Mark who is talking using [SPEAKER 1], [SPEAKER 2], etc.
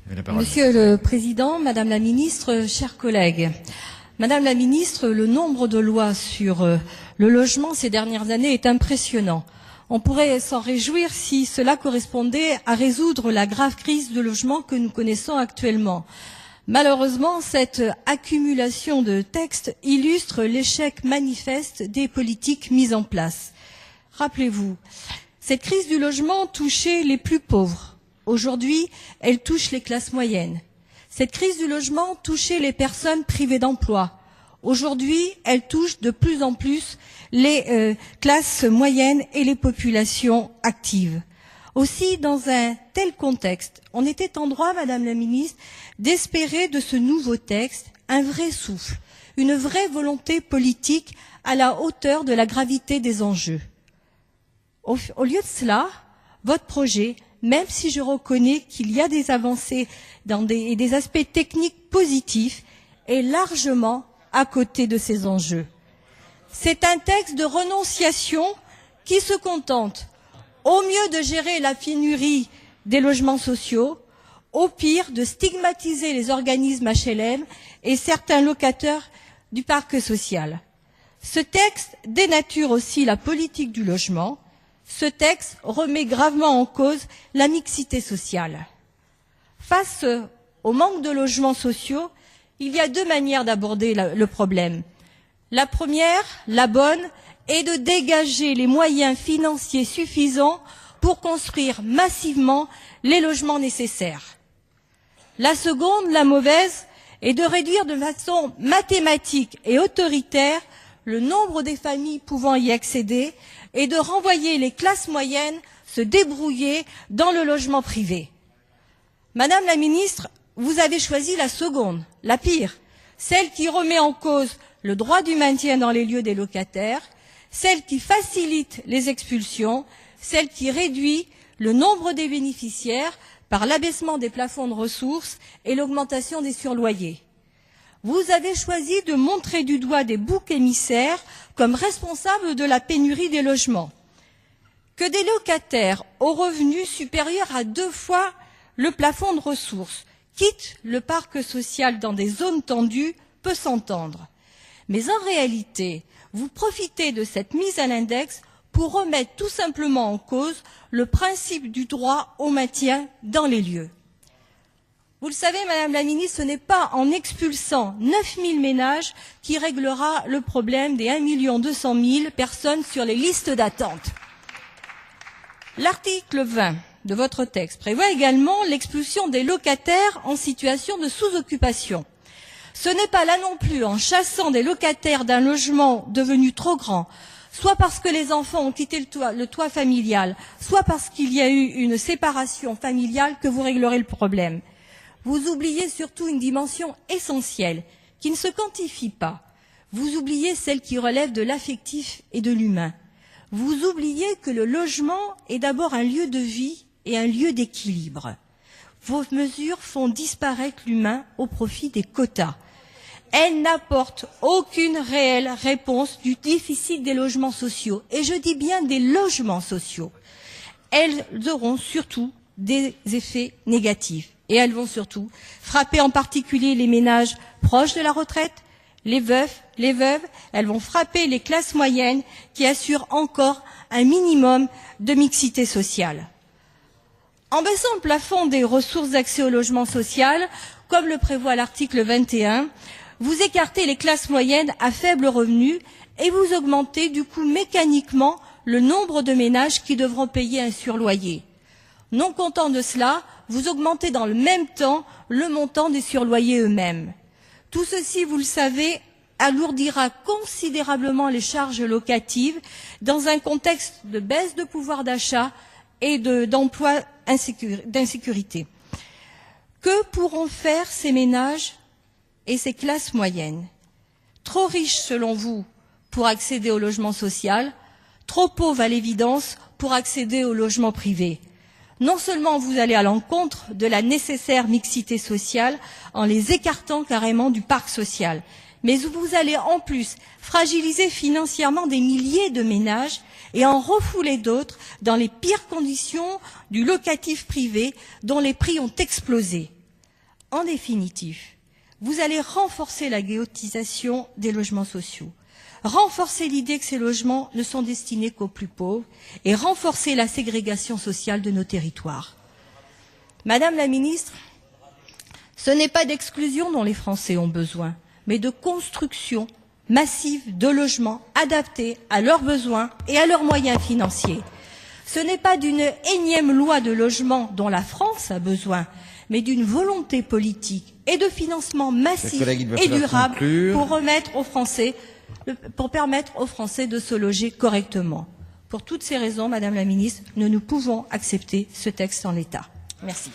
[SPEAKER 1] Monsieur le Président, Madame la Ministre, chers collègues. Madame la Ministre, le nombre de lois sur le logement ces dernières années est impressionnant. On pourrait s'en réjouir si cela correspondait à résoudre la grave crise de logement que nous connaissons actuellement. Malheureusement, cette accumulation de textes illustre l'échec manifeste des politiques mises en place. Rappelez-vous, cette crise du logement touchait les plus pauvres. Aujourd'hui, elle touche les classes moyennes. Cette crise du logement touchait les personnes privées d'emploi. Aujourd'hui, elle touche de plus en plus les classes moyennes et les populations actives. Aussi, dans un tel contexte, on était en droit, Madame la Ministre, d'espérer de ce nouveau texte un vrai souffle, une vraie volonté politique à la hauteur de la gravité des enjeux. Au lieu de cela, votre projet, même si je reconnais qu'il y a des avancées et des aspects techniques positifs, est largement à côté de ces enjeux. C'est un texte de renonciation qui se contente, au mieux de gérer la pénurie des logements sociaux, au pire de stigmatiser les organismes HLM et certains locataires du parc social. Ce texte dénature aussi la politique du logement. Ce texte remet gravement en cause la mixité sociale. Face au manque de logements sociaux, il y a deux manières d'aborder le problème. La première, la bonne, est de dégager les moyens financiers suffisants pour construire massivement les logements nécessaires. La seconde, la mauvaise, est de réduire de façon mathématique et autoritaire le nombre des familles pouvant y accéder et de renvoyer les classes moyennes se débrouiller dans le logement privé. Madame la Ministre, vous avez choisi la seconde, la pire, celle qui remet en cause le droit du maintien dans les lieux des locataires, celle qui facilite les expulsions, celle qui réduit le nombre des bénéficiaires par l'abaissement des plafonds de ressources et l'augmentation des surloyers. Vous avez choisi de montrer du doigt des boucs émissaires comme responsables de la pénurie des logements. Que des locataires aux revenus supérieurs à 2 fois le plafond de ressources quittent le parc social dans des zones tendues peut s'entendre. Mais en réalité, vous profitez de cette mise à l'index pour remettre tout simplement en cause le principe du droit au maintien dans les lieux. Vous le savez, Madame la Ministre, ce n'est pas en expulsant 9000 ménages qui réglera le problème des 1 200 000 personnes sur les listes d'attente. L'article 20 de votre texte prévoit également l'expulsion des locataires en situation de sous-occupation. Ce n'est pas là non plus en chassant des locataires d'un logement devenu trop grand, soit parce que les enfants ont quitté le toit familial, soit parce qu'il y a eu une séparation familiale que vous réglerez le problème. Vous oubliez surtout une dimension essentielle qui ne se quantifie pas. Vous oubliez celle qui relève de l'affectif et de l'humain. Vous oubliez que le logement est d'abord un lieu de vie et un lieu d'équilibre. Vos mesures font disparaître l'humain au profit des quotas. Elles n'apportent aucune réelle réponse du déficit des logements sociaux. Et je dis bien des logements sociaux. Elles auront surtout des effets négatifs. Et elles vont surtout frapper en particulier les ménages proches de la retraite, les veufs, les veuves. Elles vont frapper les classes moyennes qui assurent encore un minimum de mixité sociale. En baissant le plafond des ressources d'accès au logement social, comme le prévoit l'article 21, vous écartez les classes moyennes à faible revenu et vous augmentez du coup mécaniquement le nombre de ménages qui devront payer un surloyer. Non content de cela, vous augmentez dans le même temps le montant des surloyers eux-mêmes. Tout ceci, vous le savez, alourdira considérablement les charges locatives dans un contexte de baisse de pouvoir d'achat et d'emploi d'insécurité. Que pourront faire ces ménages et ces classes moyennes? Trop riches, selon vous, pour accéder au logement social, trop pauvres à l'évidence pour accéder au logement privé. Non seulement vous allez à l'encontre de la nécessaire mixité sociale en les écartant carrément du parc social, mais vous allez en plus fragiliser financièrement des milliers de ménages et en refouler d'autres dans les pires conditions du locatif privé dont les prix ont explosé. En définitive, vous allez renforcer la guillotisation des logements sociaux, renforcer l'idée que ces logements ne sont destinés qu'aux plus pauvres et renforcer la ségrégation sociale de nos territoires. Madame la ministre, ce n'est pas d'exclusion dont les Français ont besoin, mais de construction massive de logements adaptés à leurs besoins et à leurs moyens financiers. Ce n'est pas d'une énième loi de logement dont la France a besoin, mais d'une volonté politique et de financement massif et durable pour permettre aux Français de se loger correctement. Pour toutes ces raisons, Madame la Ministre, nous ne pouvons accepter ce texte en l'état. Merci.